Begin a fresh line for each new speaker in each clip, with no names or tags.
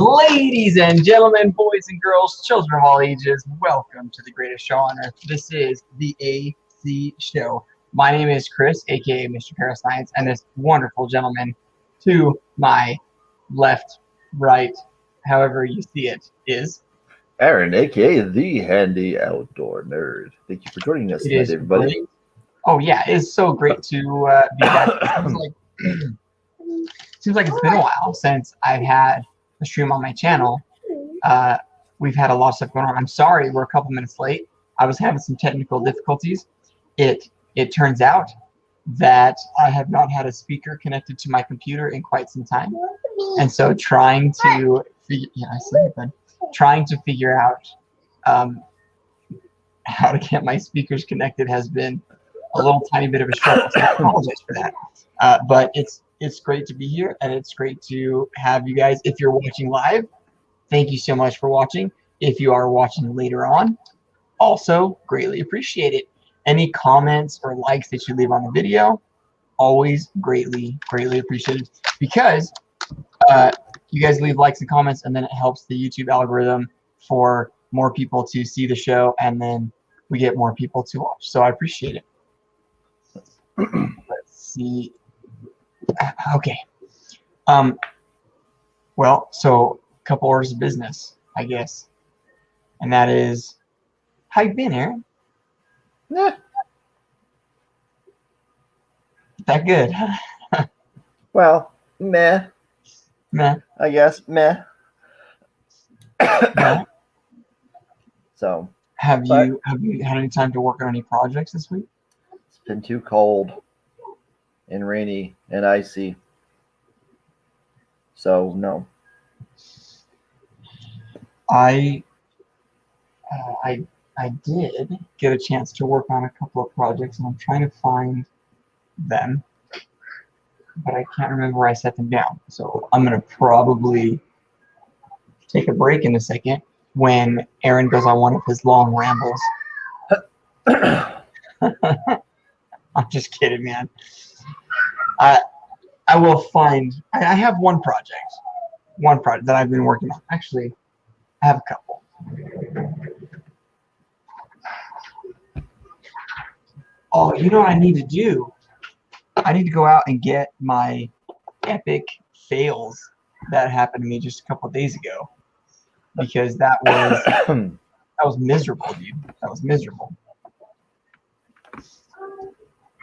Ladies and gentlemen, boys and girls, children of all ages, welcome to the greatest show on earth. This is the AC Show. My name is Chris, aka Mr. Parascience, and this wonderful gentleman to my left, right, however you see it, is
Aaron, aka the Handy Outdoor Nerd. Thank you for joining us
it
tonight,
is
everybody.
great. Oh yeah, it's so great to be back. Seems like it's been a while since I've had a stream on my channel. We've had a lot of stuff going on. I'm sorry we're a couple minutes late. I was having some technical difficulties. It turns out that I have not had a speaker connected to my computer in quite some time, and so trying to figure out how to get my speakers connected has been a little tiny bit of a struggle. So I apologize for that. But it's great to be here, and it's great to have you guys. If you're watching live, thank you so much for watching. If you are watching later on, also greatly appreciate it. Any comments or likes that you leave on the video, always greatly appreciated, because you guys leave likes and comments, and then it helps the YouTube algorithm for more people to see the show, and then we get more people to watch. So I appreciate it. Let's see. Okay. Well, so a couple orders of business, I guess, and that is, how you been, Aaron?
Yeah.
That good?
Well, meh.
Meh.
I guess meh.
Meh.
So,
Have you had any time to work on any projects this week?
it's been too cold and rainy and icy. So no.
I did get a chance to work on a couple of projects, and I'm trying to find them, but I can't remember where I set them down. So I'm gonna probably take a break in a second when Aaron goes on one of his long rambles. I'm just kidding, man. I will find. I have one project that I've been working on. Actually, I have a couple. Oh, you know what I need to do? I need to go out and get my epic fails that happened to me just a couple of days ago, because that was miserable, dude. That was miserable.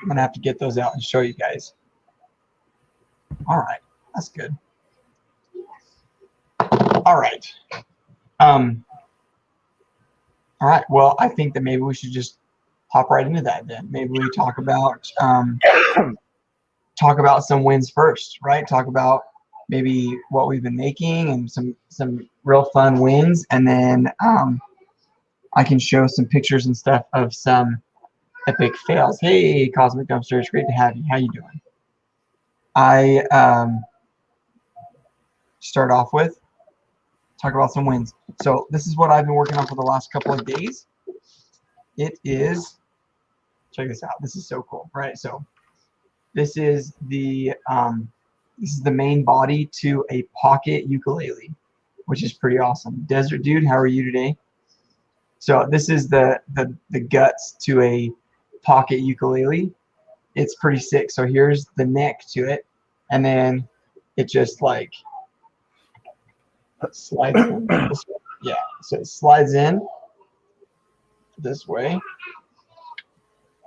I'm gonna have to get those out and show you guys. All right, that's good. All right. All right. Well, I think that maybe we should just hop right into that then. Maybe we talk about some wins first, right? Talk about maybe what we've been making and some real fun wins, and then I can show some pictures and stuff of some epic fails. Hey, Cosmic Dumpster, it's great to have you. How you doing? I start off with talk about some wins. So this is what I've been working on for the last couple of days. It is, check this out. This is so cool, right? So this is the main body to a pocket ukulele, which is pretty awesome. Desert Dude, how are you today? So this is the guts to a pocket ukulele. It's pretty sick. So here's the neck to it, and then it just like slides in this way. Yeah, so it slides in this way,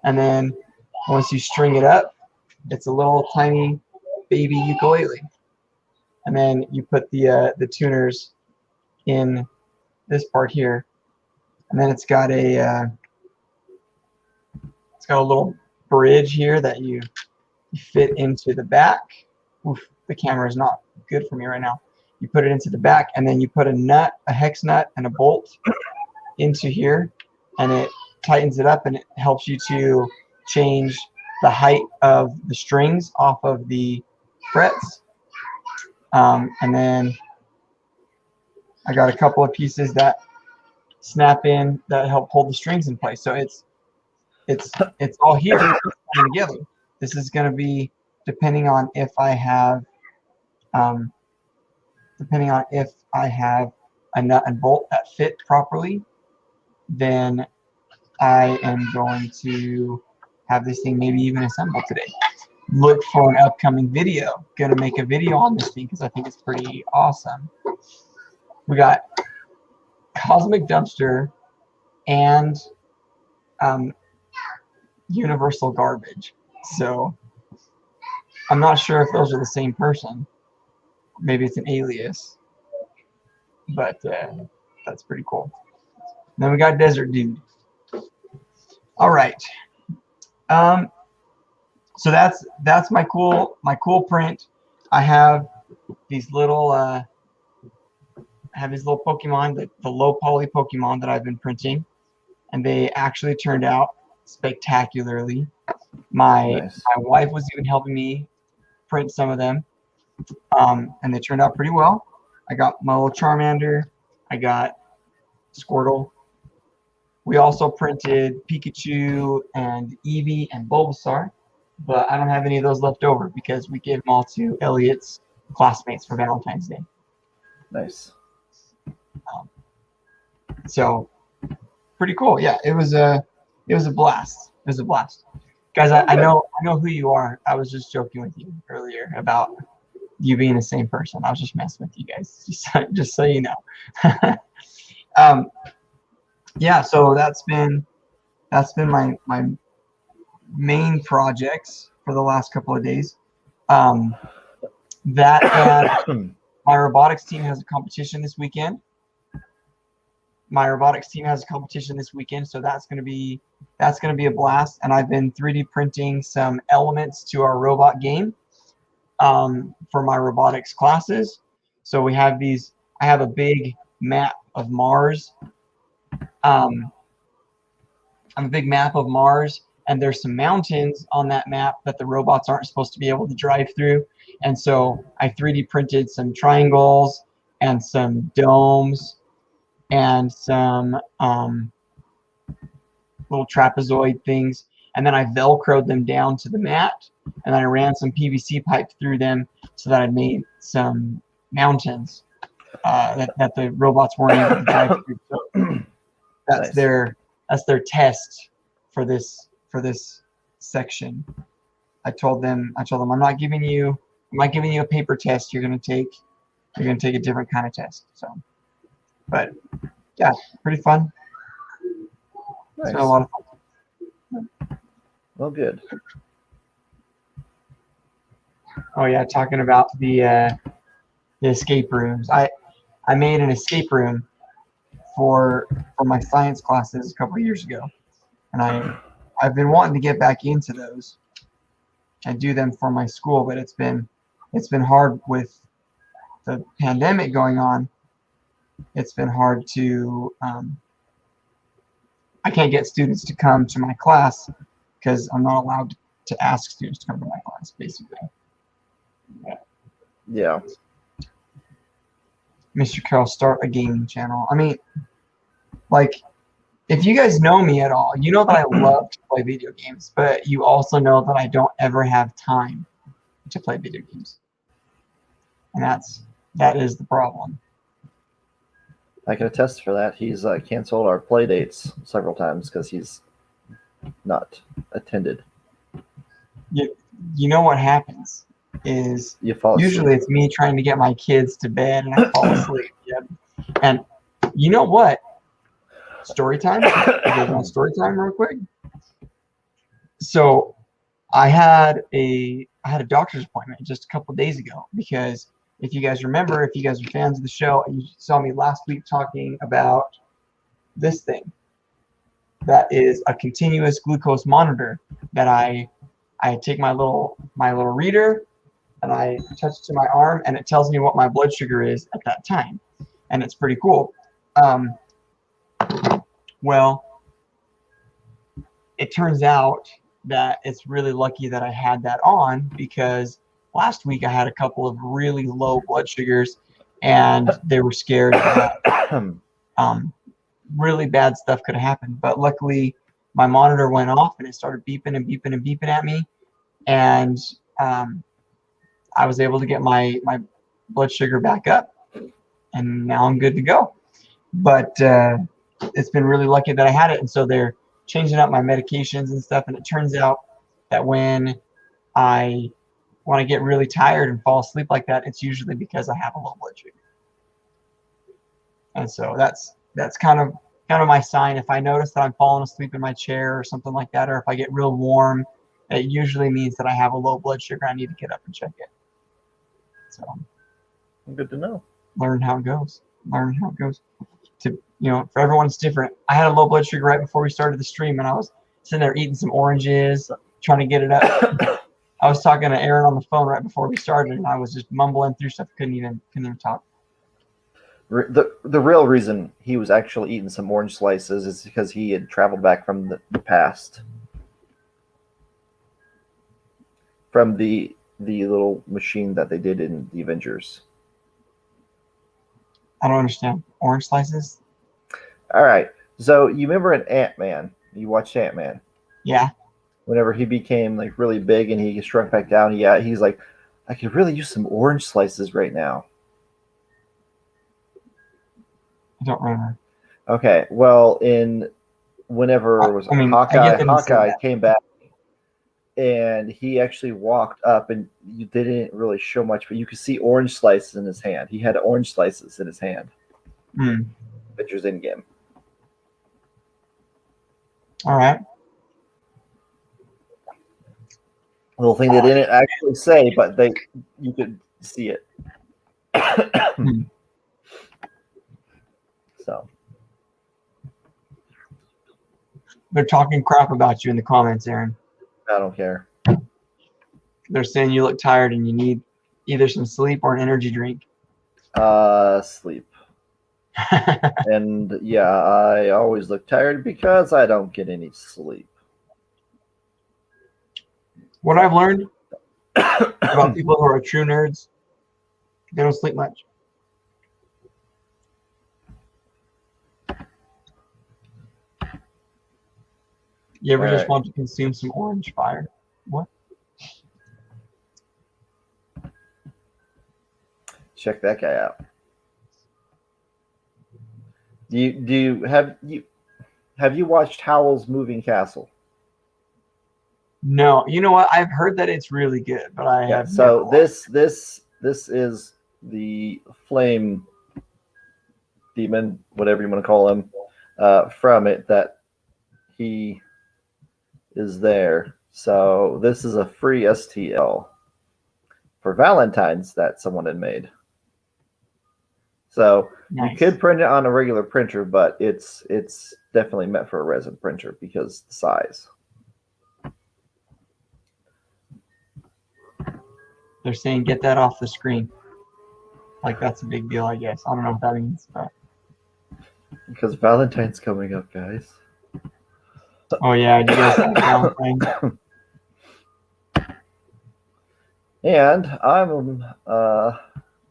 and then once you string it up, it's a little tiny baby ukulele. And then you put the tuners in this part here, and then it's got a little bridge here that you fit into the back. Oof, the camera is not good for me right now. You put it into the back, and then you put a hex nut and a bolt into here, and it tightens it up, and it helps you to change the height of the strings off of the frets. And then I got a couple of pieces that snap in that help hold the strings in place. So it's all here coming together. This is going to be depending on if I have the depending on if I have a nut and bolt that fit properly, then I am going to have this thing maybe even assembled today. Look for an upcoming video. Gonna make a video on this thing because I think it's pretty awesome. We got Cosmic Dumpster and Universal Garbage. So I'm not sure if those are the same person. Maybe it's an alias, but that's pretty cool. Then we got Desert Dude. All right. So that's my cool print. I have these little Pokemon, the low poly Pokemon that I've been printing, and they actually turned out spectacularly. My wife was even helping me print some of them, and they turned out pretty well. I got my little Charmander. I got Squirtle. We also printed Pikachu and Eevee and Bulbasaur, but I don't have any of those left over because we gave them all to Elliot's classmates for Valentine's Day.
Nice.
So pretty cool. Yeah, it was a blast. It was a blast. Guys, I know who you are. I was just joking with you earlier about you being the same person. I was just messing with you guys, just so you know. Yeah, so that's been my main projects for the last couple of days. That and my robotics team has a competition this weekend. So that's gonna be a blast. And I've been 3D printing some elements to our robot game for my robotics classes. So we have these. I have a big map of Mars. I'm a big map of Mars, and there's some mountains on that map that the robots aren't supposed to be able to drive through. And so I 3D printed some triangles and some domes and some little trapezoid things, and then I velcroed them down to the mat, and then I ran some PVC pipe through them so that I made some mountains that the robots weren't able to drive through. So that's nice. That's their test for this section. I told them I'm not giving you a paper test. You're gonna take a different kind of test. So, but yeah, pretty fun.
Nice.
It's been a lot of fun.
Well, good.
Oh yeah, talking about the escape rooms. I made an escape room for my science classes a couple of years ago, and I've been wanting to get back into those. I do them for my school, but it's been hard with the pandemic going on. It's been hard to I can't get students to come to my class because I'm not allowed to ask students to come to my class, basically.
Yeah.
Mr. Carroll, start a gaming channel. I mean, like, if you guys know me at all, you know that I love to play video games, but you also know that I don't ever have time to play video games. And that is the problem.
I can attest for that. He's canceled our play dates several times because he's not attended.
You know what happens is usually it's me trying to get my kids to bed and I fall asleep. Yep. And you know what? Story time? You guys want story time real quick? So I had a doctor's appointment just a couple of days ago because if you guys remember, if you guys are fans of the show, you saw me last week talking about this thing. That is a continuous glucose monitor that I take my little reader and I touch it to my arm and it tells me what my blood sugar is at that time. And it's pretty cool. Well, it turns out that it's really lucky that I had that on because last week I had a couple of really low blood sugars and they were scared that really bad stuff could have happened. But luckily my monitor went off and it started beeping and beeping and beeping at me. And I was able to get my blood sugar back up. and now I'm good to go. But it's been really lucky that I had it, and so they're changing up my medications and stuff. And it turns out that when I get really tired and fall asleep like that, it's usually because I have a low blood sugar. And so that's kind of my sign. If I notice that I'm falling asleep in my chair or something like that, or if I get real warm, it usually means that I have a low blood sugar. I need to get up and check it. So
Good to know.
learn how it goes. For everyone it's different. I had a low blood sugar right before we started the stream, and I was sitting there eating some oranges, trying to get it up. I was talking to Aaron on the phone right before we started, and I was just mumbling through stuff. Couldn't even talk.
The real reason he was actually eating some orange slices is because he had traveled back from the past, from the little machine that they did in the Avengers.
I don't understand. Orange slices?
All right. So you remember in Ant-Man? You watched Ant-Man.
Yeah.
Whenever he became like really big and he shrunk back down, he's like, I could really use some orange slices right now.
I don't remember.
Okay. Well, Hawkeye came back, and he actually walked up, and they didn't really show much, but you could see orange slices in his hand. He had orange slices in his hand. Pictures in game.
All right.
Little thing they didn't actually say, but you could see it. So
they're talking crap about you in the comments, Aaron.
I don't care.
They're saying you look tired and you need either some sleep or an energy drink.
Sleep. And yeah, I always look tired because I don't get any sleep.
What I've learned about people who are true nerds, they don't sleep much. You ever just want to consume some orange fire? What?
Check that guy out. Have you watched Howl's Moving Castle?
No. You know what? I've heard that it's really good, but I have.
So this is the flame demon, whatever you want to call him, from it that he is there. So this is a free STL for Valentine's that someone had made. So
nice.
You could print it on a regular printer, but it's definitely meant for a resin printer because the size.
They're saying get that off the screen. Like that's a big deal, I guess. I don't know what that means, but
because Valentine's coming up, guys.
Oh yeah, you guys have Valentine's.
And I'm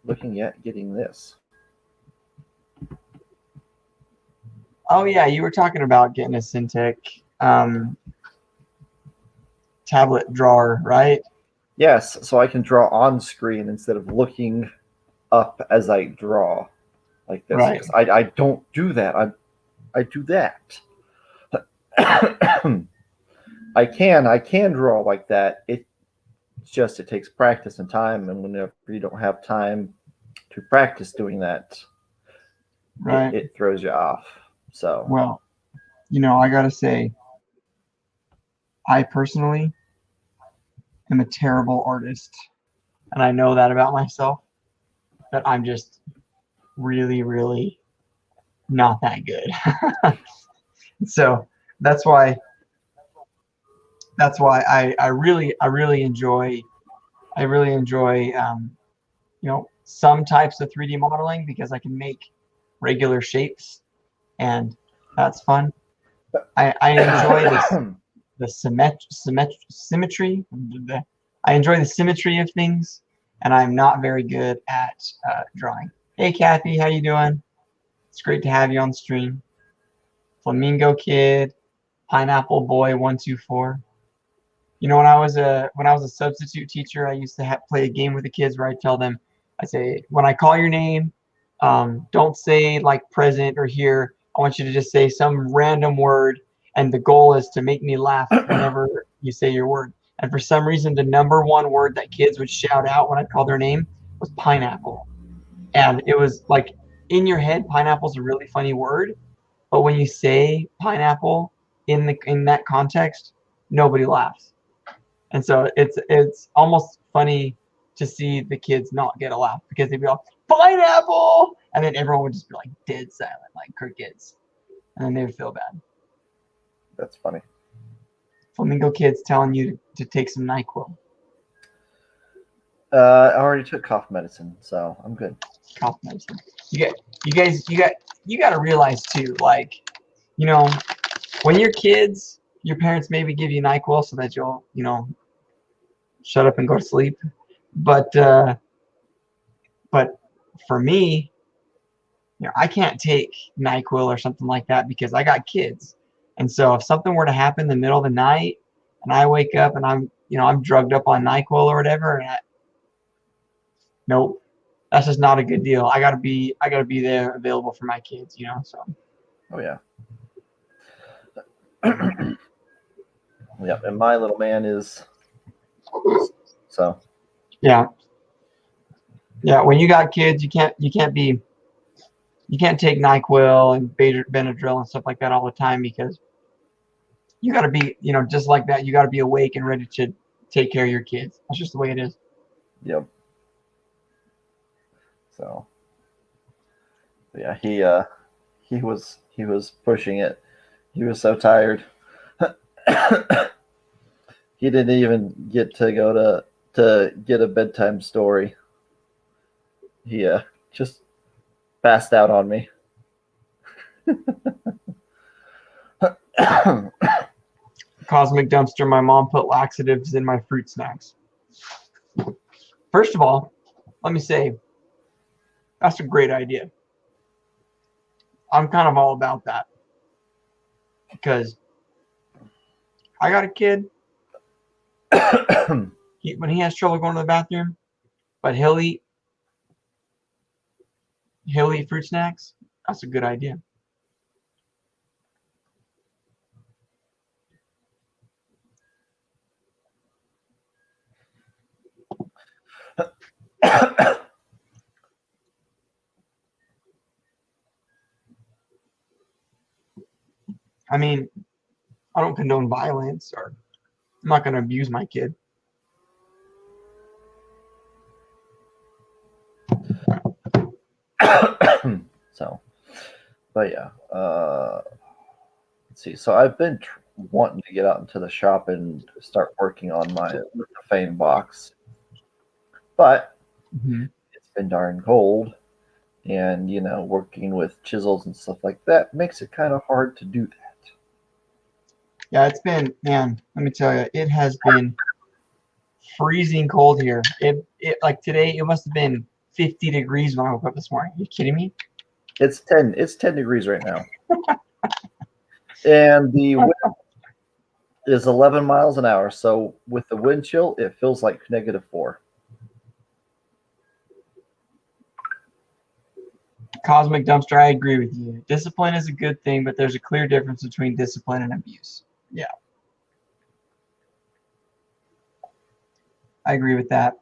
looking at getting this.
Oh yeah, you were talking about getting a Syntec tablet drawer, right?
Yes, so I can draw on screen instead of looking up as I draw like this.
Right.
I don't do that. I do that. I can draw like that. It takes practice and time, and whenever you don't have time to practice doing that,
right,
it throws you off. So
well, I gotta say, I personally am a terrible artist, and I know that about myself. That I'm just really, really not that good. So that's why I really enjoy some types of 3D modeling because I can make regular shapes, and that's fun. I enjoy the symmetry. I enjoy the symmetry of things, and I'm not very good at drawing. Hey Kathy, how you doing? It's great to have you on stream. Flamingo Kid, Pineapple Boy 124. When I was a substitute teacher, I used to play a game with the kids where I tell them, I say, when I call your name, Don't say like present or here. I want you to just say some random word, and the goal is to make me laugh whenever you say your word. And for some reason, the number one word that kids would shout out when I called their name was pineapple. And it was like in your head, pineapple's a really funny word, but when you say pineapple in that context, nobody laughs. And so it's almost funny to see the kids not get a laugh because they'd be like, pineapple, and then everyone would just be like dead silent, like crickets, and then they would feel bad.
That's funny.
Flamingo kids telling you to take some NyQuil.
I already took cough medicine, so I'm good.
Cough medicine. You got to realize too, like, you know, when you're kids, your parents maybe give you NyQuil so that you'll, shut up and go to sleep. But for me, I can't take NyQuil or something like that because I got kids. And so if something were to happen in the middle of the night and I wake up and I'm drugged up on NyQuil or whatever, and nope, that's just not a good deal. I gotta be there available for my kids, so.
Oh yeah. Yep, and my little man is so.
Yeah. When you got kids, you can't take NyQuil and Benadryl and stuff like that all the time because you got to be, just like that. You got to be awake and ready to take care of your kids. That's just the way it is.
Yep. So. Yeah, he was pushing it. He was so tired. He didn't even get to go to get a bedtime story. He just passed out on me.
Cosmic Dumpster, my mom put laxatives in my fruit snacks. First of all, let me say, that's a great idea. I'm kind of all about that because I got a kid. When he has trouble going to the bathroom, but he'll eat fruit snacks. That's a good idea. I mean, I don't condone violence, or I'm not going to abuse my kid.
So, but yeah, let's see. So I've been wanting to get out into the shop and start working on my Fame box, but it's been darn cold, and working with chisels and stuff like that makes it kind of hard to do that.
Yeah, it's been, man, let me tell you, it has been freezing cold here. It like today, it must have been 50 degrees when I woke up this morning. Are you kidding me?
It's 10 degrees right now. And the wind is 11 miles an hour. So with the wind chill, it feels like -4.
Cosmic Dumpster, I agree with you. Discipline is a good thing, but there's a clear difference between discipline and abuse. Yeah. I agree with that.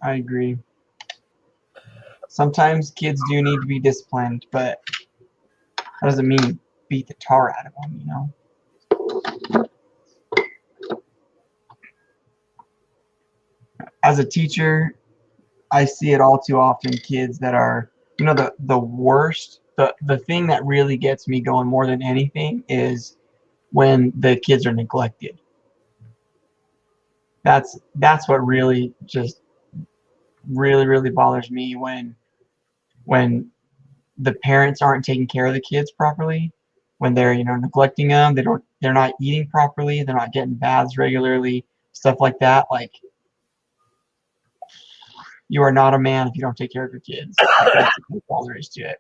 I agree. Sometimes kids do need to be disciplined, but that doesn't mean beat the tar out of them, As a teacher, I see it all too often, kids that are, the worst, the thing that really gets me going more than anything is when the kids are neglected. That's what really just really bothers me when the parents aren't taking care of the kids properly, when they're neglecting them, they're not eating properly, they're not getting baths regularly, stuff like that. Like, you are not a man if you don't take care of your kids. That's all there is to it.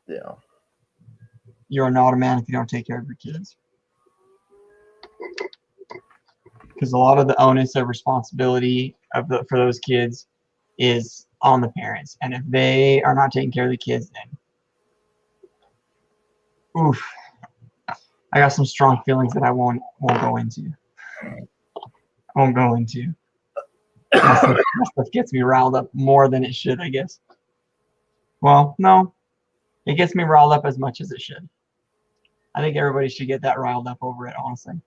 Yeah.
You are not a man if you don't take care of your kids. Because a lot of the onus of responsibility for those kids is on the parents. And if they are not taking care of the kids, then oof, I got some strong feelings that I won't go into. Won't go into. That stuff gets me riled up more than it should, I guess. Well, no, it gets me riled up as much as it should. I think everybody should get that riled up over it, honestly.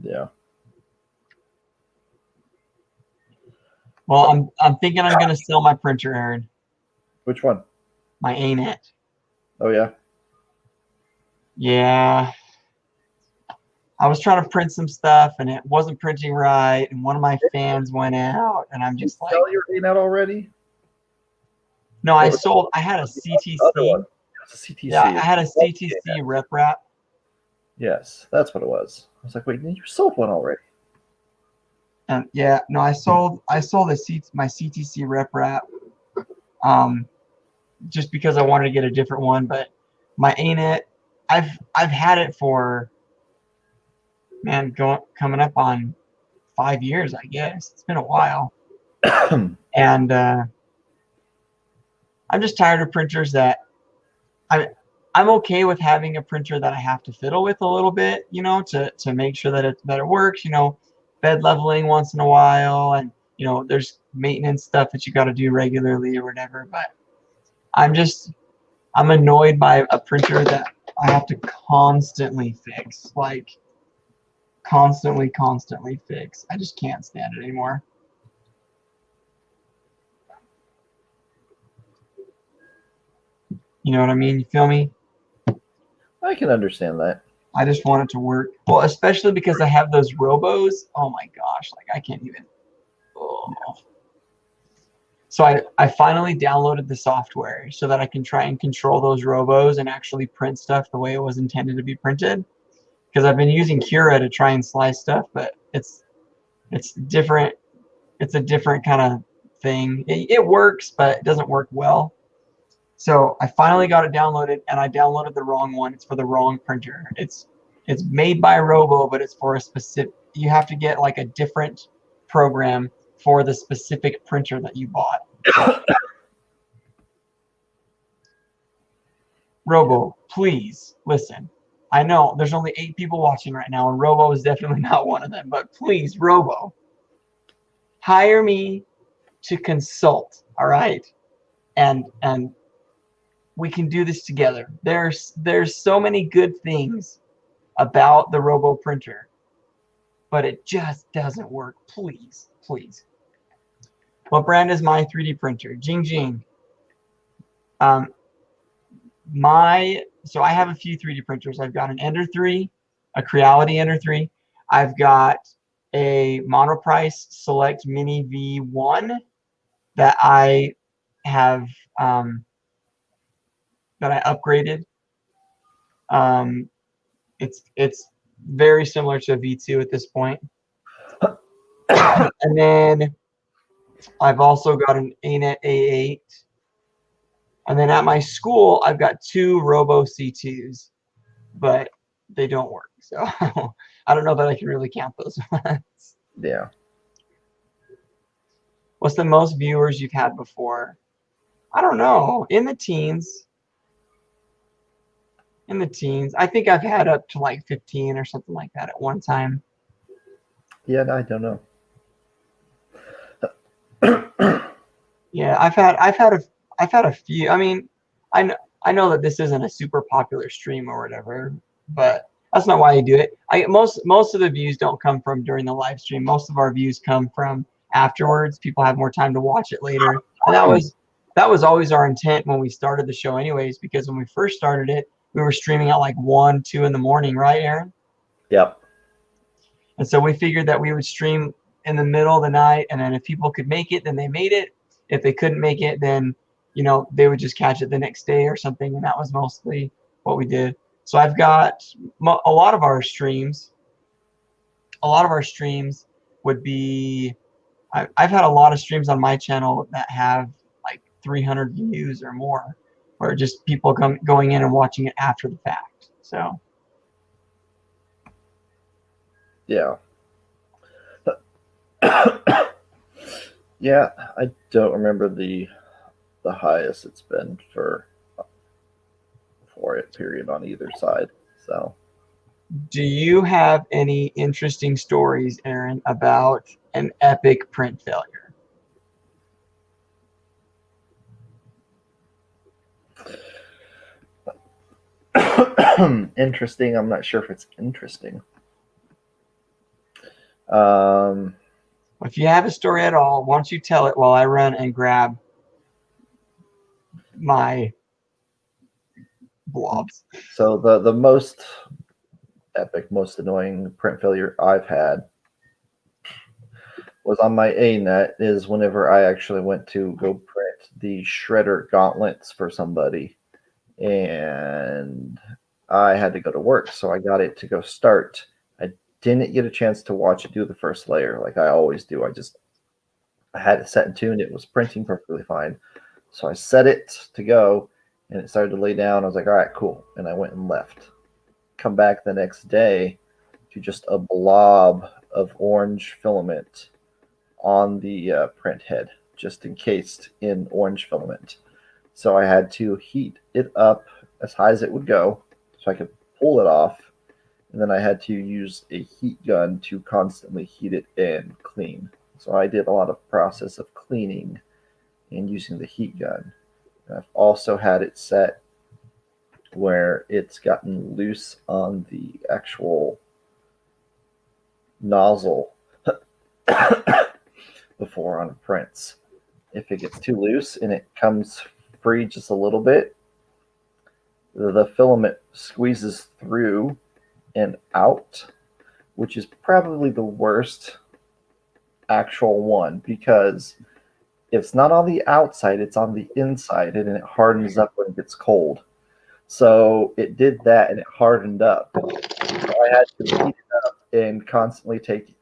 Yeah.
Well, I'm thinking I'm gonna sell my printer, Aaron.
Which one?
My ANET.
Oh yeah.
Yeah. I was trying to print some stuff and it wasn't printing right, and one of my fans went out, and I'm just like,
Sell your out already?
no, I had a CTC.
It's a CTC.
Yeah, I had a CTC rep wrap.
Yes, that's what it was. I was like, wait, you sold one already.
And yeah, no, I sold my CTC rep wrap, just because I wanted to get a different one. But my ANET, I've had it for, man, coming up on 5 years, I guess. It's been a while, and I'm just tired of printers that I'm okay with having a printer that I have to fiddle with a little bit, you know, to make sure that it works, you know, bed leveling once in a while, and you know, there's maintenance stuff that you got to do regularly or whatever. But I'm annoyed by a printer that I have to constantly fix, like constantly fix. I just can't stand it anymore. You know what I mean? You feel me?
I can understand that.
I just want it to work. Well, especially because I have those robos. Oh my gosh, like I can't even. Oh. So I finally downloaded the software so that I can try and control those robos and actually print stuff the way it was intended to be printed. Because I've been using Cura to try and slice stuff, but it's different. It's a different kind of thing. It works, but it doesn't work well. So I finally got it downloaded, and I downloaded the wrong one. It's for the wrong printer. It's made by Robo, but it's for a specific. You have to get like a different program for the specific printer that you bought. Robo, please listen. I know there's only 8 people watching right now, and Robo is definitely not one of them. But please, Robo, hire me to consult. All right, and we can do this together. There's so many good things about the Robo printer, but it just doesn't work. Please. What brand is my 3D printer? Jing Jing. So I have a few 3D printers. I've got an Ender 3, a Creality Ender 3. I've got a Monoprice Select Mini V1 that I have that I upgraded. It's very similar to a V2 at this point. And then I've also got an ANET A8. And then at my school, I've got 2 Robo C2s, but they don't work. So I don't know that I can really count those ones.
Yeah.
What's the most viewers you've had before? I don't know. In the teens. I think I've had up to like 15 or something like that at one time.
Yeah, I don't know.
Yeah, I've had a few. I mean, I know that this isn't a super popular stream or whatever, but that's not why I do it. Most of the views don't come from during the live stream. Most of our views come from afterwards. People have more time to watch it later. And that was always our intent when we started the show anyways, because when we first started it, we were streaming at like 1, 2 in the morning, right, Aaron?
Yep.
And so we figured that we would stream in the middle of the night, and then if people could make it, then they made it. If they couldn't make it, then, you know, they would just catch it the next day or something, and that was mostly what we did. So I've got a lot of our streams would be, I've had a lot of streams on my channel that have like 300 views or more, or just people going in and watching it after the fact. So
yeah. Yeah, I don't remember the highest it's been for it. Period on either side. So
Do you have any interesting stories, Aaron, about an epic print failure?
interesting. I'm not sure if it's interesting. Um,
If you have a story at all, why don't you tell it while I run and grab my blobs?
so the most epic, most annoying print failure I've had was on my ANET. Is whenever I actually went to go print the Shredder gauntlets for somebody, and I had to go to work, so I got it to go start. I didn't get a chance to watch it do the first layer like I always do. I had it set and tuned. It was printing perfectly fine. So I set it to go and it started to lay down. I was like, all right, cool. And I went and left. Come back the next day to just a blob of orange filament on the print head, just encased in orange filament. So I had to heat it up as high as it would go so I could pull it off. And then I had to use a heat gun to constantly heat it and clean. So I did a lot of process of cleaning and using the heat gun. And I've also had it set where it's gotten loose on the actual nozzle before on prints. If it gets too loose and it comes free just a little bit, the filament squeezes through and out, which is probably the worst actual one because it's not on the outside, it's on the inside, and it hardens up when it gets cold. So it did that and it hardened up. So I had to heat it up and constantly take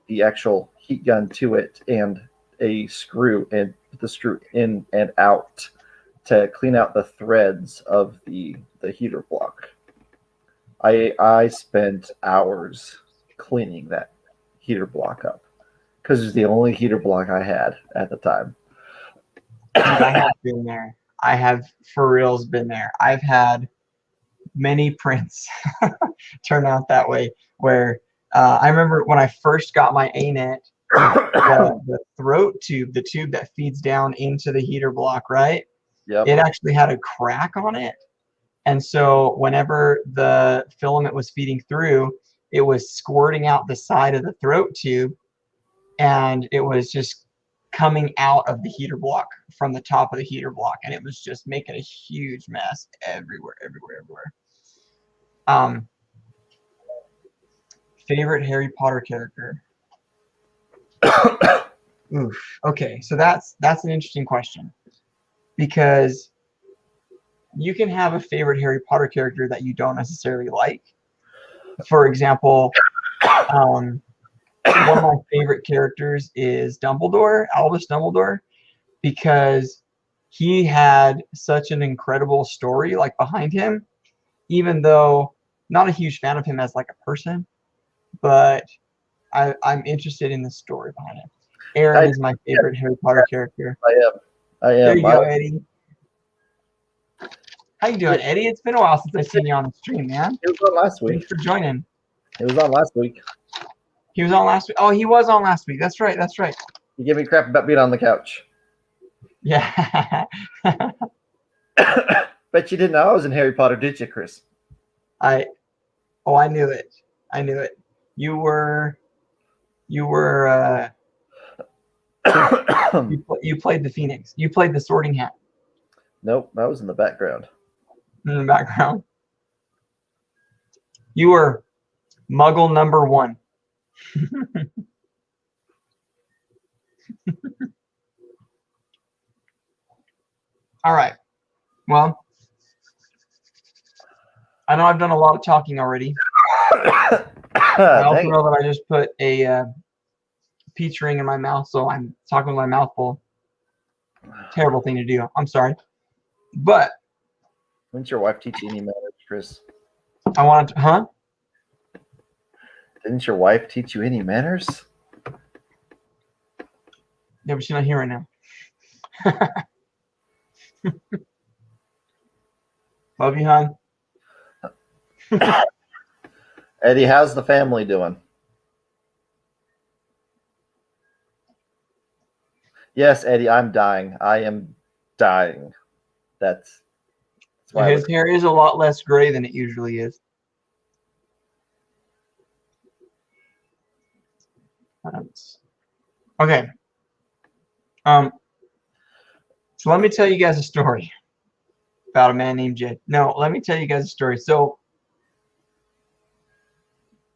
the actual heat gun to it and a screw and put the screw in and out to clean out the threads of the heater block. I spent hours cleaning that heater block up because it's the only heater block I had at the time.
I have been there. I have for reals been there. I've had many prints turn out that way where I remember when I first got my ANET, the throat tube, the tube that feeds down into the heater block, right?
Yep.
It actually had a crack on it. And so whenever the filament was feeding through, it was squirting out the side of the throat tube and it was just coming out of the heater block from the top of the heater block. And it was just making a huge mess everywhere. Favorite Harry Potter character? Oof. Okay, so that's an interesting question because you can have a favorite Harry Potter character that you don't necessarily like. For example, one of my favorite characters is Dumbledore, Albus Dumbledore, because he had such an incredible story like behind him, even though not a huge fan of him as like a person, but I'm interested in the story behind him. Aaron is my favorite Harry Potter character.
I am.
There you go, Eddie. How you doing, Eddie? It's been a while since I've seen you on the stream, man.
It was on last week.
Thanks for joining.
It was on last week.
He was on last week. Oh, he was on last week. That's right.
You give me crap about being on the couch.
Yeah.
Bet you didn't know I was in Harry Potter, did you, Chris?
I knew it. You were you played the Phoenix. You played the Sorting Hat.
Nope, that was in the background.
In the background. You were Muggle number 1. All right. Well, I know I've done a lot of talking already. I also know that I just put a peach ring in my mouth, so I'm talking with my mouth full. Terrible thing to do. I'm sorry. But
didn't your wife teach you any manners, Chris?
I wanted to, huh?
Didn't your wife teach you any manners?
Yeah, but she's not here right now. Love you, hon.
Eddie, how's the family doing? Yes, Eddie, I'm dying. I am dying. That's why I
His
look.
hair is a lot less gray than it usually is. Okay. So let me tell you guys a story about a man named Jed. No, let me tell you guys a story. So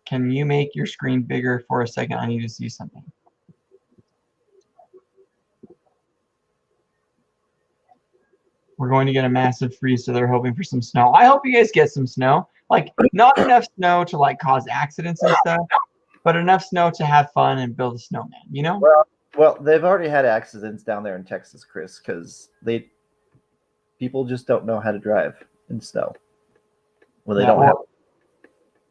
can you make your screen bigger for a second? I need to see something. We're going to get a massive freeze, so they're hoping for some snow. I hope you guys get some snow. Like, not enough snow to like cause accidents and stuff, but enough snow to have fun and build a snowman, you know?
Well, they've already had accidents down there in Texas, Chris, because people just don't know how to drive in snow when they don't have.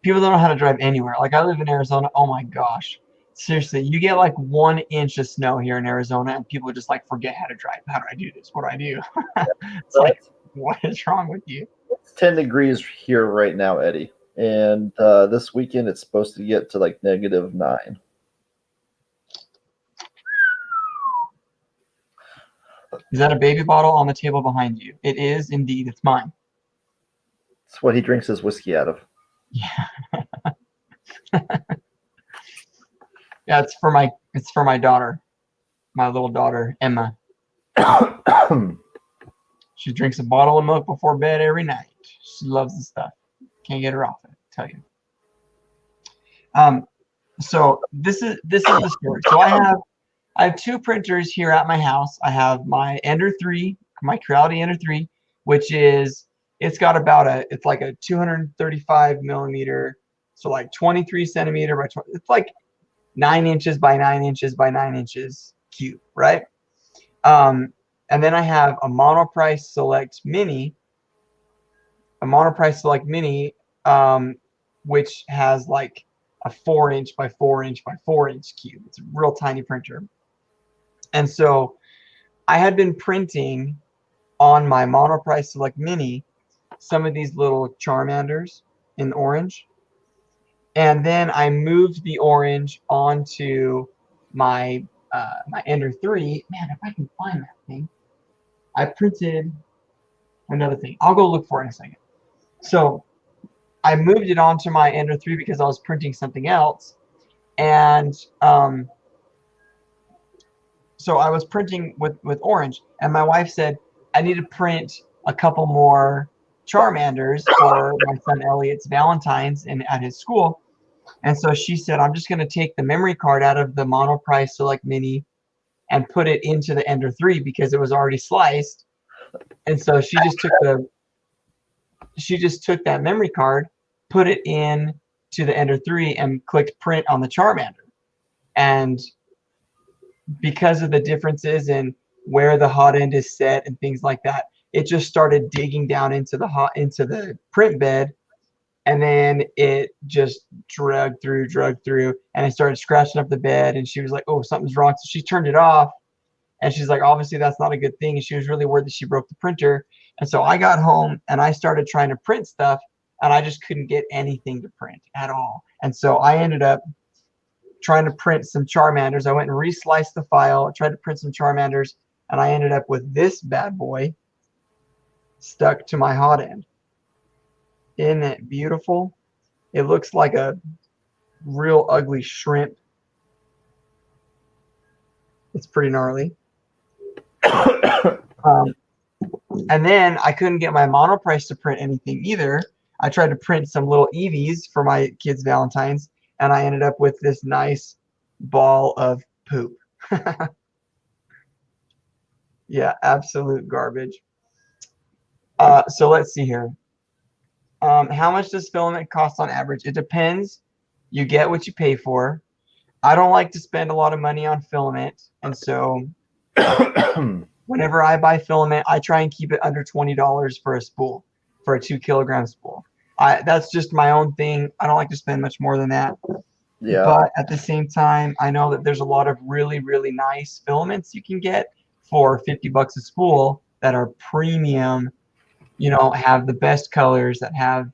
People don't know how to drive anywhere. Like, I live in Arizona. Oh my gosh. Seriously, you get like 1 inch of snow here in Arizona, and people just like forget how to drive. How do I do this? What do I do? It's like, what is wrong with you?
It's 10 degrees here right now, Eddie. And this weekend it's supposed to get to like -9.
Is that a baby bottle on the table behind you? It is indeed. It's mine.
It's what he drinks his whiskey out of.
Yeah. Yeah, it's for my daughter, my little daughter, Emma. She drinks a bottle of milk before bed every night. She loves the stuff. Can't get her off it, I tell you. So this is the story. So I have 2 printers here at my house. I have my Ender 3, my Creality Ender 3, which is it's like a 235 millimeter, so like 23 centimeter by 20. It's like 9 inches by 9 inches by 9 inches cube, right? And then I have a Monoprice Select Mini, which has like a 4-inch by 4-inch by 4-inch cube. It's a real tiny printer. And so I had been printing on my Monoprice Select Mini some of these little Charmanders in orange. And then I moved the orange onto my Ender 3. Man, if I can find that thing. I printed another thing. I'll go look for it in a second. So I moved it onto my Ender 3 because I was printing something else. And so I was printing with orange. And my wife said, I need to print a couple more Charmanders for my son Elliot's Valentine's at his school. And so she said, I'm just going to take the memory card out of the Monoprice Select Mini and put it into the Ender 3 because it was already sliced. And so she just took that memory card, put it in to the Ender 3 and clicked print on the Charmander. And because of the differences in where the hot end is set and things like that, it just started digging down into the print bed. And then it just drug through, and it started scratching up the bed. And she was like, oh, something's wrong. So she turned it off. And she's like, obviously, that's not a good thing. And she was really worried that she broke the printer. And so I got home and I started trying to print stuff. And I just couldn't get anything to print at all. And so I ended up trying to print some Charmanders. I went and resliced the file, tried to print some Charmanders. And I ended up with this bad boy stuck to my hot end. Isn't it beautiful? It looks like a real ugly shrimp. It's pretty gnarly. And then I couldn't get my Monoprice to print anything either. I tried to print some little Eevees for my kids' Valentine's, and I ended up with this nice ball of poop. Yeah, absolute garbage. So let's see here. How much does filament cost on average? It depends. You get what you pay for. I don't like to spend a lot of money on filament. And so whenever I buy filament, I try and keep it under $20 for a spool, for a 2 kilogram spool. That's just my own thing. I don't like to spend much more than that.
Yeah.
But at the same time, I know that there's a lot of really, really nice filaments you can get for $50 a spool that are premium, you know, have the best colors, that have,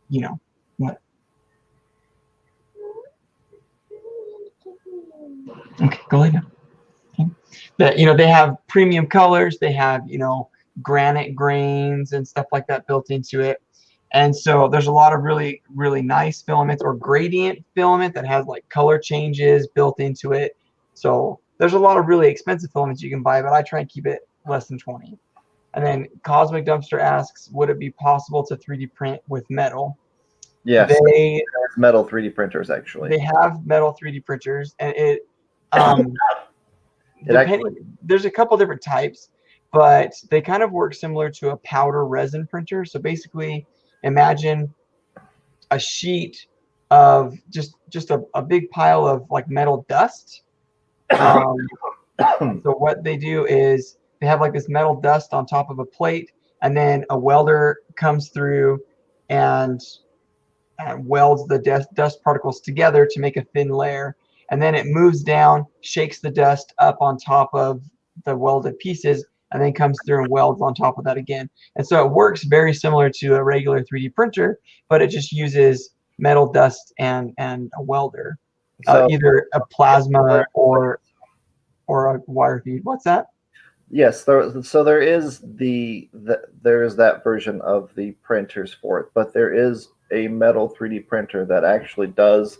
you know, what? Okay, go lay down. Okay. That, you know, they have premium colors, they have, you know, granite grains and stuff like that built into it. And so there's a lot of really, really nice filaments, or gradient filament that has like color changes built into it. So there's a lot of really expensive filaments you can buy, but I try and keep it less than 20. And then Cosmic Dumpster asks, would it be possible to 3D print with metal?
Yes.
They
There's metal 3D printers actually.
they have metal 3D printers, and it there's a couple different types, but they kind of work similar to a powder resin printer. So basically, imagine a sheet of just a big pile of like metal dust. So what they do is they have like this metal dust on top of a plate, and then a welder comes through and welds the dust particles together to make a thin layer. And then it moves down, shakes the dust up on top of the welded pieces, and then comes through and welds on top of that again. And so it works very similar to a regular 3D printer, but it just uses metal dust and a welder,
So,
either a plasma or a wire feed. What's that?
yes, so there is there is that version of the printers for it, but there is a metal 3D printer that actually does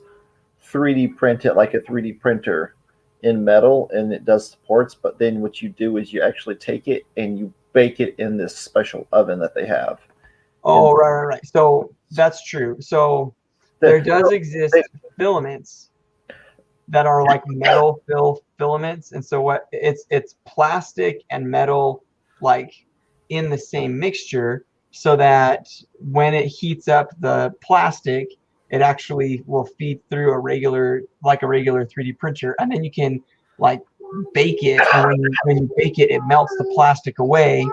3D print it like a 3D printer in metal, and it does supports. But then what you do is you actually take it and you bake it in this special oven that they have.
Oh, right. So that's true. So there does exist filaments that are like metal filaments, and so what it's plastic and metal like in the same mixture, so that when it heats up the plastic, it actually will feed through a regular 3D printer, and then you can like bake it, and when you bake it, it melts the plastic away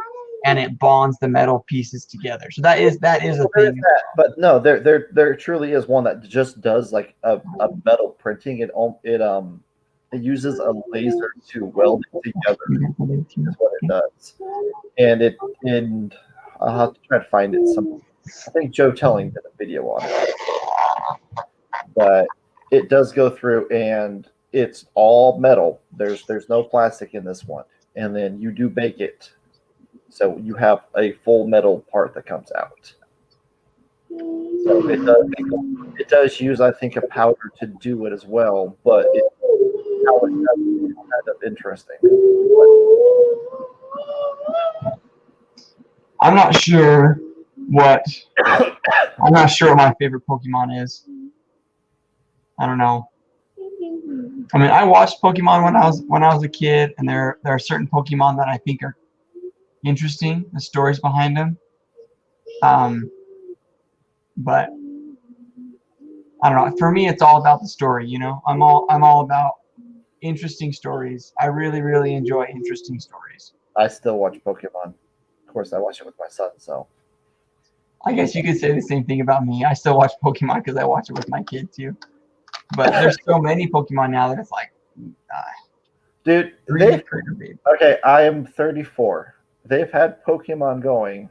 and it bonds the metal pieces together. So that is a thing.
But no, there truly is one that just does like a metal printing. It uses a laser to weld it together. Is what it does, and I'll have to try to find it. I think Joe Telling did a video on it, but it does go through and it's all metal. There's no plastic in this one, and then you do bake it, so you have a full metal part that comes out. So it does use, I think, a powder to do it as well, but how it does is kind of interesting.
I'm not sure what my favorite Pokemon is. I don't know. I mean, I watched Pokemon when I was a kid, and there are certain Pokemon that I think are interesting, the stories behind them. But I don't know. For me, it's all about the story. You know, I'm all about interesting stories. I really, really enjoy interesting stories.
I still watch Pokemon. Of course, I watch it with my son, so.
I guess you could say the same thing about me. I still watch Pokemon because I watch it with my kid too. But there's so many Pokemon now that it's like,
dude, okay, I am 34. They've had Pokemon going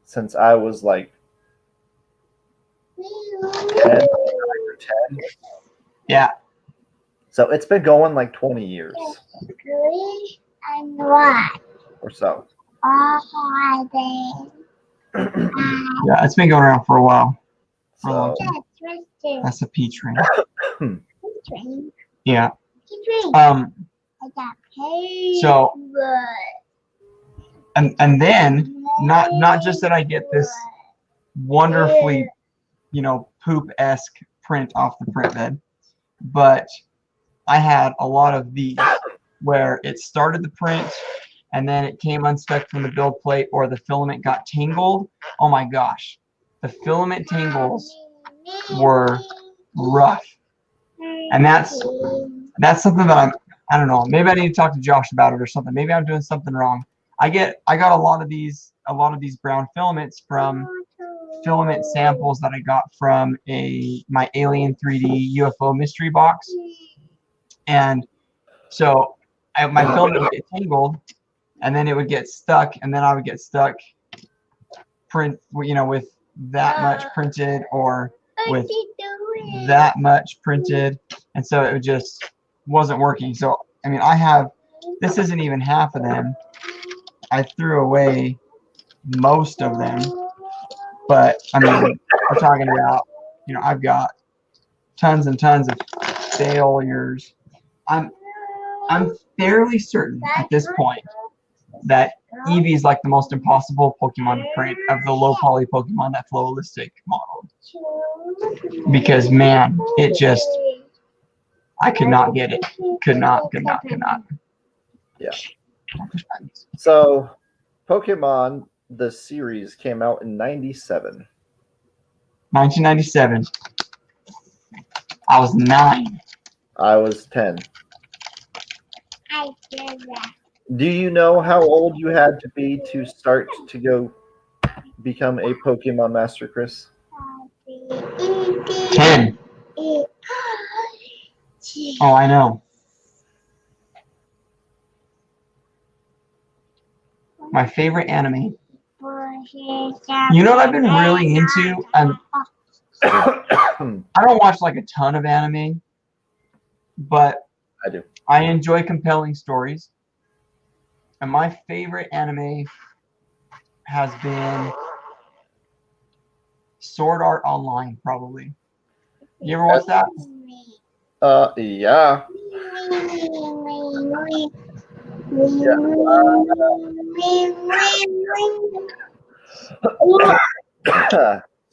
since I was like 10 or 10.
Yeah.
So it's been going like 20 years.
And what?
Or so.
Yeah, it's been going around for a while.
So,
that's a Peach ring.
Train.
Yeah.
I got paid.
So, and then not just that I get this wonderfully, you know, poop-esque print off the print bed, but I had a lot of these where it started the print and then it came unstuck from the build plate, or the filament got tangled. Oh my gosh, the filament tangles were rough, and that's something that I don't know. Maybe I need to talk to Josh about it or something. Maybe I'm doing something wrong. I got a lot of these brown filaments from filament samples that I got from my Alien 3D UFO mystery box, and so my filament would get tangled, and then it would get stuck, and then I would get stuck with that much printed or with that much printed, and so it just wasn't working. So I mean, this isn't even half of them. I threw away most of them, but I mean, we're talking about, I've got tons and tons of failures. I'm fairly certain at this point that Eevee is like the most impossible Pokemon to print of the low poly Pokemon that Flowalistic modeled, because man, I could not get it. Could not.
Yeah. So, Pokemon, the series came out in 97.
1997. I was 9.
I was 10.
I did that.
Do you know how old you had to be to start to go become a Pokemon Master, Chris?
10. Oh, I know. My favorite anime. You know what I've been really into? I don't watch like a ton of anime, but
I do.
I enjoy compelling stories. And my favorite anime has been Sword Art Online, probably. You ever watch that?
Yeah.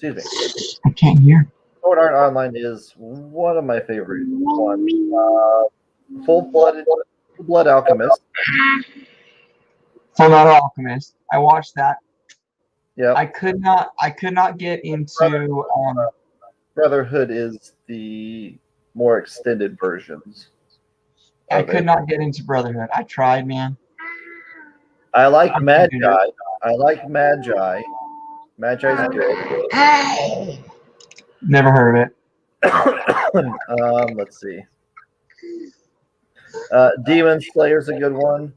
Excuse me.
I can't hear.
Sword Art Online is one of my favorite ones. Full Blood Alchemist.
Full Metal Alchemist. I watched that.
Yeah.
I could not get into.
Brotherhood is the more extended versions.
I could not get into Brotherhood. I tried, man.
I like Magi. I like Magi. Magi's good.
Never heard of it.
Let's see. Demon Slayer's a good one.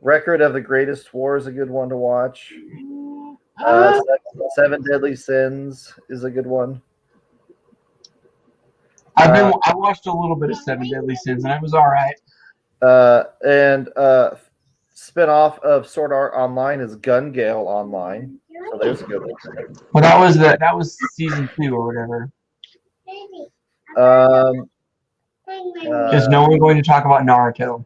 Record of the Greatest War is a good one to watch. Seven Deadly Sins is a good one.
I watched a little bit of Seven Deadly Sins, and it was all right.
And spin-off of Sword Art Online is Gun Gale Online. So there's a good one.
Well, that was season 2 or whatever. Is no one going to talk about Naruto?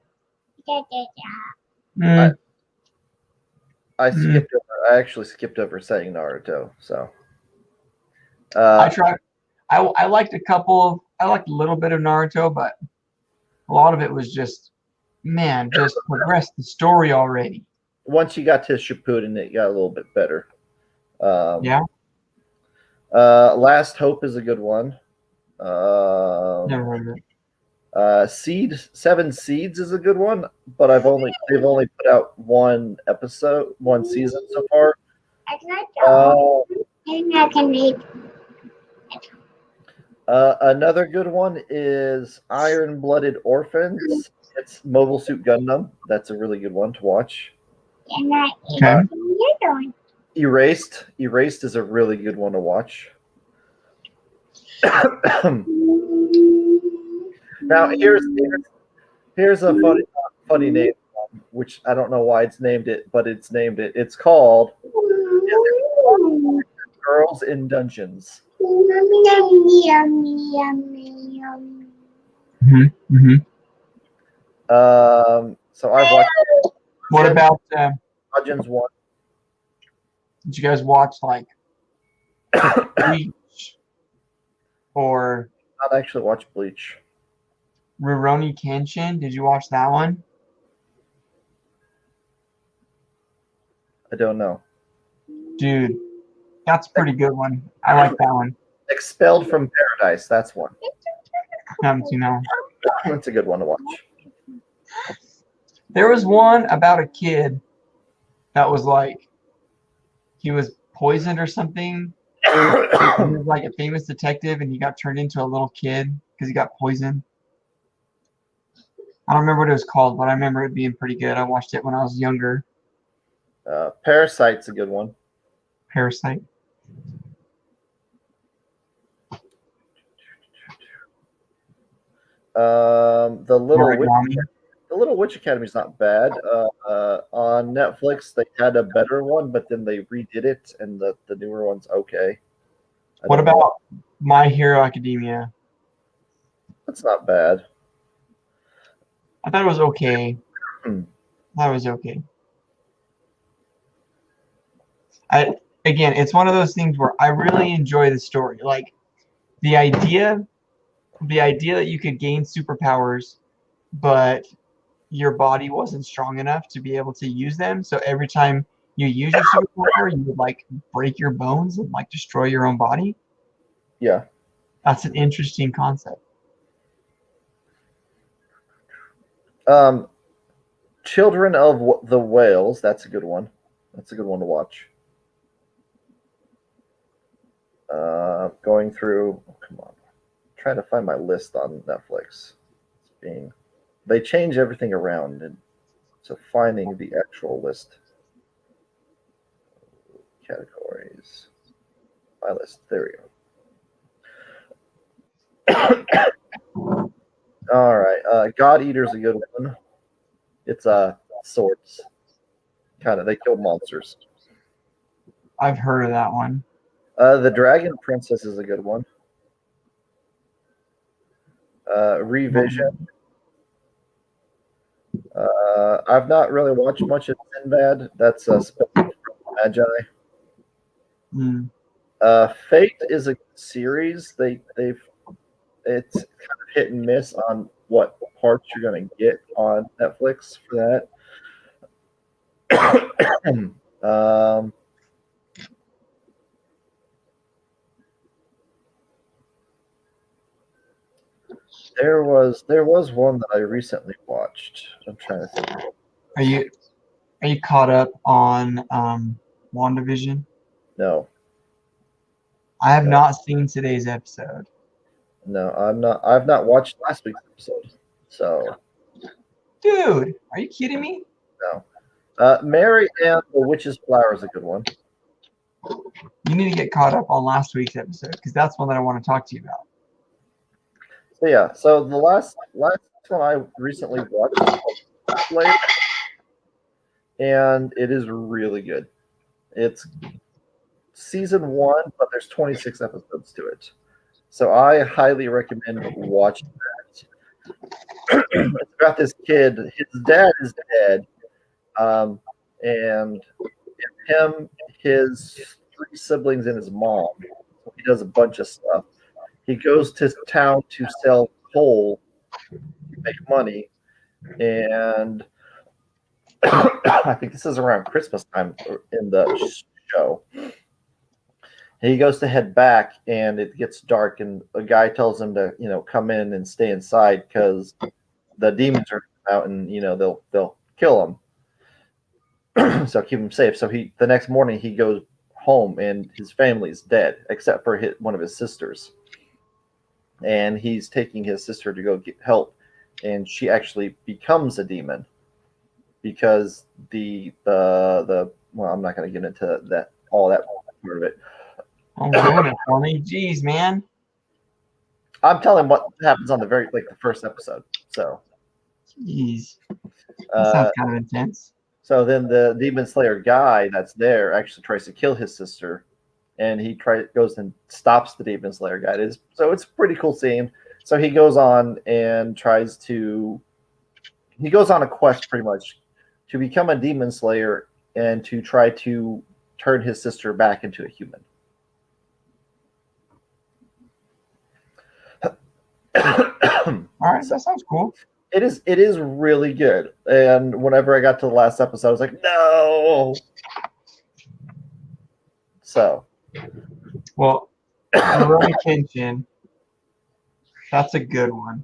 I actually skipped over saying Naruto. So
I tried. I liked I liked a little bit of Naruto, but a lot of it was just progress the story already.
Once you got to Shippuden, it got a little bit better.
Yeah.
Last Hope is a good one.
Never heard of it.
Seven Seeds is a good one, but they've only put out one season so far. Another good one is Iron Blooded Orphans. It's Mobile Suit Gundam. That's a really good one to watch.
Okay.
Erased is a really good one to watch. Now here's a funny name, which I don't know why it's named it, but it's named it. It's called Girls in Dungeons. So I've watched.
What about
Dungeons 1?
did you guys watch like Bleach or
I've actually watched Bleach.
Rurouni Kenshin? Did you watch that one?
I don't know.
Dude, that's a pretty good one. I like that one.
Expelled from Paradise. That's one.
Haven't seen that one.
That's a good one to watch.
There was one about a kid that was like he was poisoned or something. He was like a famous detective, and he got turned into a little kid because he got poisoned. I don't remember what it was called, but I remember it being pretty good. I watched it when I was younger.
Parasite's a good one.
Parasite.
The
Origami.
Little Witch Academy is not bad. On Netflix, they had a better one, but then they redid it, and the newer one's okay.
What about My Hero Academia?
That's not bad.
I thought it was okay.
Hmm.
I thought it was okay. Again, it's one of those things where I really enjoy the story. Like the idea that you could gain superpowers, but your body wasn't strong enough to be able to use them. So every time you use your superpower, you would like break your bones and like destroy your own body.
Yeah.
That's an interesting concept.
Children of the Whales. That's a good one. That's a good one to watch. Going through. Oh, come on. Trying to find my list on Netflix. They change everything around, and so finding the actual list. Categories. My list. There we go. All right. God Eater's a good one. It's swords. Kind of. They kill monsters.
I've heard of that one.
The Dragon Princess is a good one. Revision. I've not really watched much of Sinbad. That's Magi. Fate is a series. It's kind of hit and miss on what parts you're going to get on Netflix for that. There was one that I recently watched. I'm trying to think.
Are you caught up on WandaVision?
No.
I have not seen today's episode.
No, I'm not. I've not watched last week's episode. So,
dude, are you kidding me?
No. Mary and the Witch's Flower is a good one.
You need to get caught up on last week's episode because that's one that I want to talk to you about.
So yeah, so the last one I recently watched is called Slave, and it is really good. It's season 1, but there's 26 episodes to it. So I highly recommend watching that. It's about this kid. His dad is dead, and him, his 3 siblings, and his mom. He does a bunch of stuff. He goes to town to sell coal to make money, and I think this is around Christmas time in the show. He goes to head back, and it gets dark, and a guy tells him to, come in and stay inside because the demons are out, and they'll kill him. So keep him safe. So the next morning he goes home, and his family's dead except for one of his sisters. And he's taking his sister to go get help, and she actually becomes a demon because the well, I'm not going to get into all that part of it.
I'm doing it for me. Jeez, man.
I'm telling what happens on the first episode. So,
jeez, that sounds kind of intense.
So then the Demon Slayer guy that's there actually tries to kill his sister, and he goes and stops the Demon Slayer guy. So it's a pretty cool scene. So he goes on and he goes on a quest pretty much to become a Demon Slayer and to try to turn his sister back into a human.
All right, that sounds cool.
It is really good. And whenever I got to the last episode, I was like, no. So,
well, Rurouni Kenshin, that's a good one.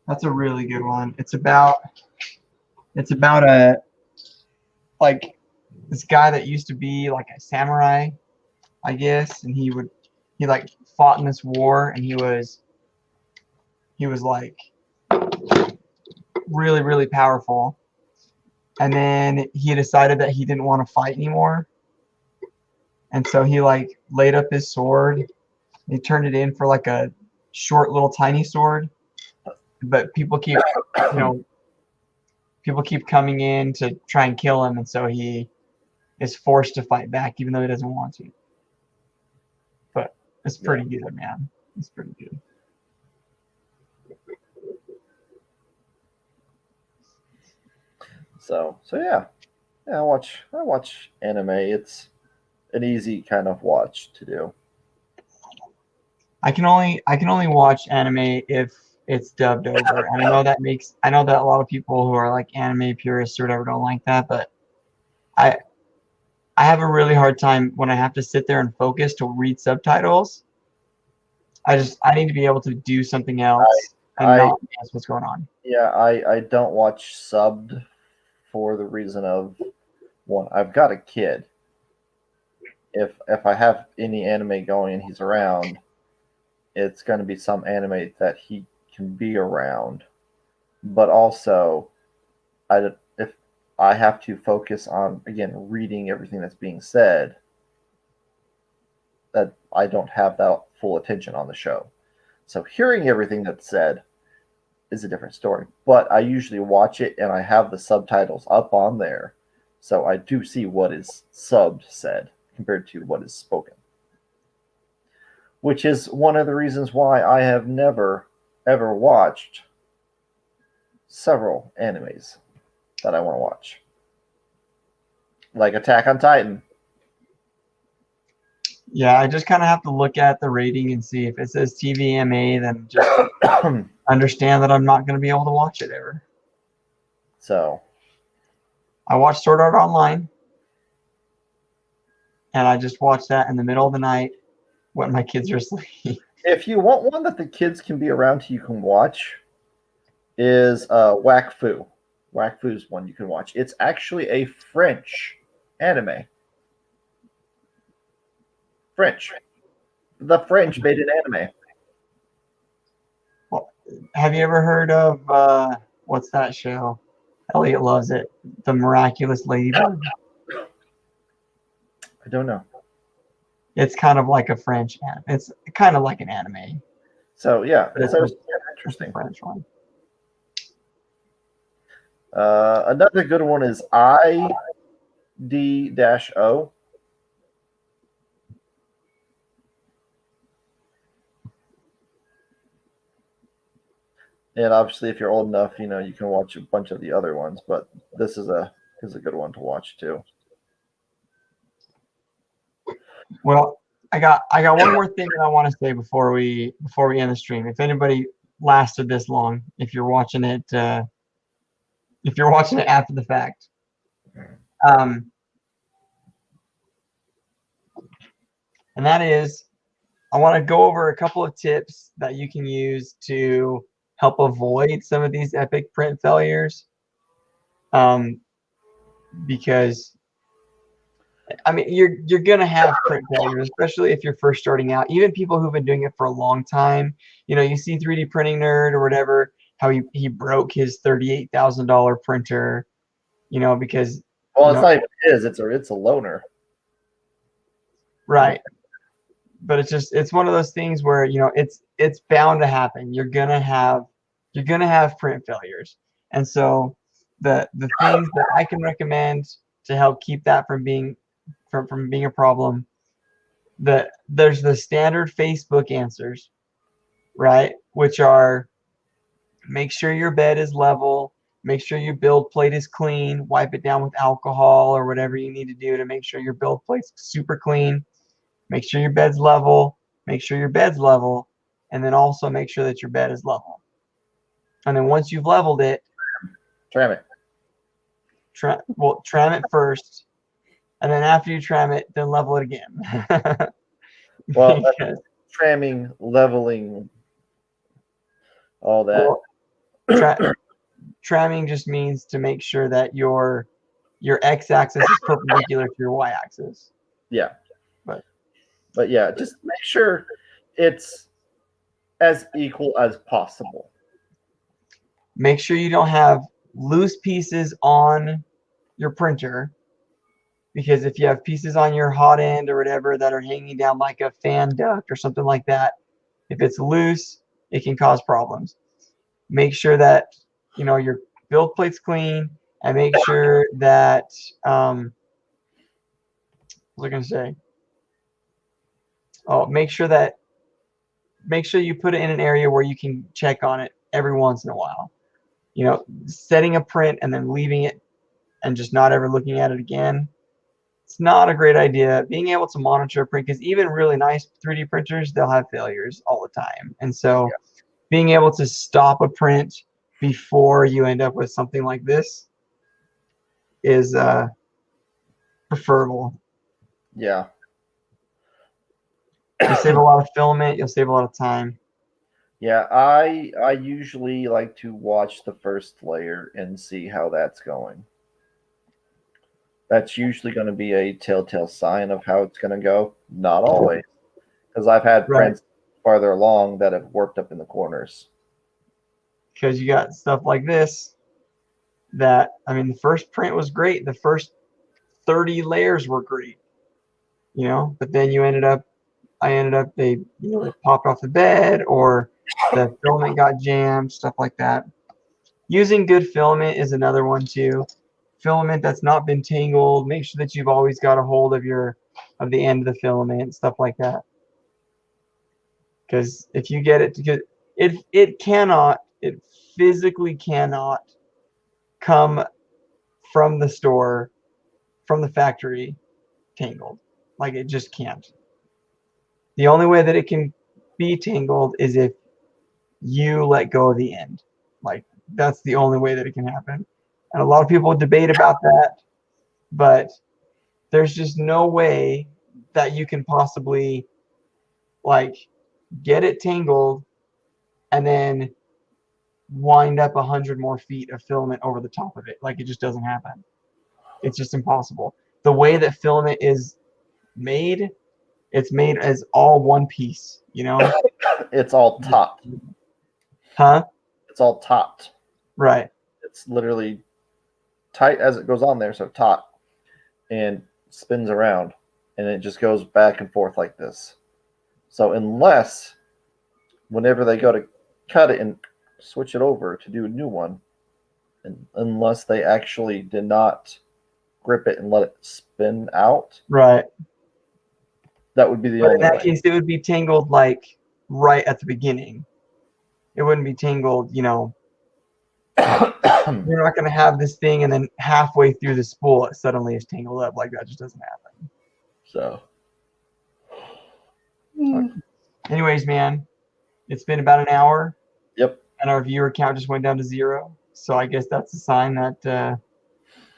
That's a really good one. It's about a this guy that used to be like a samurai, I guess, and he like fought in this war, and he was like really, really powerful. And then he decided that he didn't want to fight anymore. And so he like laid up his sword. He turned it in for like a short little tiny sword. But people keep, people keep coming in to try and kill him. And so he is forced to fight back even though he doesn't want to. But it's pretty good, man. It's pretty good.
So yeah. I watch anime. It's an easy kind of watch to do.
I can only watch anime if it's dubbed over. And I know that a lot of people who are like anime purists or whatever don't like that, but I have a really hard time when I have to sit there and focus to read subtitles. I need to be able to do something else and not guess what's going on.
Yeah, I don't watch subbed for the reason of, one, I've got a kid. If I have any anime going and he's around, it's going to be some anime that he can be around. But also, if I have to focus on, again, reading everything that's being said, that I don't have that full attention on the show. So hearing everything that's said is a different story. But I usually watch it and I have the subtitles up on there. So I do see what is subbed said compared to what is spoken. Which is one of the reasons why I have never, ever watched several animes that I want to watch. Like Attack on Titan.
Yeah, I just kind of have to look at the rating and see if it says TVMA, then just understand that I'm not going to be able to watch it ever.
So
I watched Sword Art Online, and I just watched that in the middle of the night when my kids are asleep.
if you want one that the kids can be around you can watch, is Wakfu. Wakfu's one you can watch. It's actually a French anime. French. The French made an anime.
Well, have you ever heard of what's that show? Elliot loves it. The Miraculous Ladybug.
I don't know.
It's kind of like a French anime. It's kind of like an anime.
So yeah,
It's
so
just
interesting.
French one.
Another good one is ID-O. And obviously, if you're old enough, you can watch a bunch of the other ones. But this is a good one to watch too.
Well, I got one more thing that I want to say before we end the stream. If anybody lasted this long, if you're watching it after the fact, and that is, I want to go over a couple of tips that you can use to help avoid some of these epic print failures. Because I mean, you're gonna have print failures, especially if you're first starting out. Even people who've been doing it for a long time, you see 3D Printing Nerd or whatever, how he broke his $38,000 printer, because
Well, it's not even his; it's a loaner.
Right. But it's one of those things where it's bound to happen. You're gonna have print failures, and so the things that I can recommend to help keep that from being a problem, there's the standard Facebook answers, right? Which are, make sure your bed is level, make sure your build plate is clean, wipe it down with alcohol or whatever you need to do to make sure your build plate's super clean. Make sure your bed's level, and then also make sure that your bed is level. And then once you've leveled it,
tram it.
Tram it first, and then after you tram it, then level it again.
Well, tramming, leveling, all that.
Tramming just means to make sure that your your x-axis is perpendicular to your y-axis.
Yeah.
But
yeah, just make sure it's as equal as possible.
make sure you don't have loose pieces on your printer, because if you have pieces on your hot end or whatever that are hanging down like a fan duct or something like that, if it's loose, it can cause problems. Make sure that your build plate's clean, and make sure that what was I going to say? Oh, make sure you put it in an area where you can check on it every once in a while. Setting a print and then leaving it and just not ever looking at it again, it's not a great idea. Being able to monitor a print, because even really nice 3D printers, they'll have failures all the time. And so being able to stop a print before you end up with something like this is preferable.
Yeah.
You'll save a lot of filament. You'll save a lot of time.
Yeah, I usually like to watch the first layer and see how that's going. That's usually going to be a telltale sign of how it's going to go. Not always, because I've had prints farther along that have warped up in the corners.
Because you got stuff like this that, the first print was great. The first 30 layers were great, but then I ended up, they popped off the bed, or the filament got jammed, stuff like that. Using good filament is another one too. Filament that's not been tangled. Make sure that you've always got a hold of the end of the filament, stuff like that. Because if you get it, because it physically cannot come from the store, from the factory, tangled. Like, it just can't. The only way that it can be tangled is if you let go of the end. Like, that's the only way that it can happen. And a lot of people debate about that, but there's just no way that you can possibly get it tangled and then wind up 100 more feet of filament over the top of it. Like, it just doesn't happen. It's just impossible. The way that filament is made, it's made as all one piece,
It's all topped.
Huh?
It's all topped.
Right.
It's literally tight as it goes on there, so taut, and spins around, and it just goes back and forth like this. So unless whenever they go to cut it and switch it over to do a new one, and unless they actually did not grip it and let it spin out,
right,
that would be the
but
only
in that
way.
case, it would be tangled right at the beginning. It wouldn't be tangled, you're not going to have this thing and then halfway through the spool it suddenly is tangled up. Like, that just doesn't happen.
So
anyways, man, it's been about an hour.
Yep.
And our viewer count just went down to 0. So I guess that's a sign that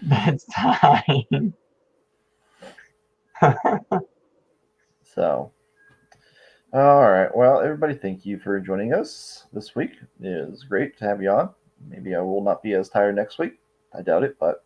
that's time.
So, all right. Well, everybody, thank you for joining us this week. It was great to have you on. Maybe I will not be as tired next week. I doubt it, but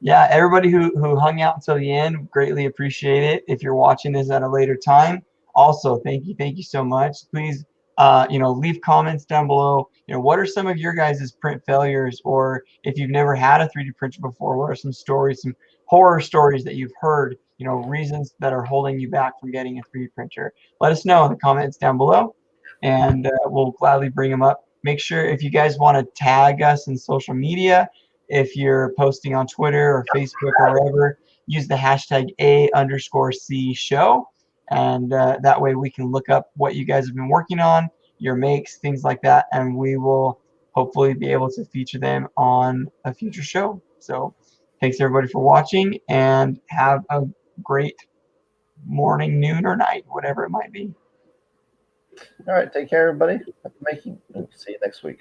yeah, everybody who hung out until the end, greatly appreciate it. If you're watching this at a later time, also thank you so much. Please, leave comments down below. What are some of your guys' print failures, or if you've never had a 3D printer before, what are some stories, some horror stories that you've heard? Reasons that are holding you back from getting a 3D printer. Let us know in the comments down below, and we'll gladly bring them up. Make sure, if you guys want to tag us in social media, if you're posting on Twitter or Facebook or wherever, use the hashtag #A_C show. And that way we can look up what you guys have been working on, your makes, things like that. And we will hopefully be able to feature them on a future show. So thanks everybody for watching, and have a great morning, noon, or night, whatever it might be.
all right. Take care, everybody. Happy making. See you next week.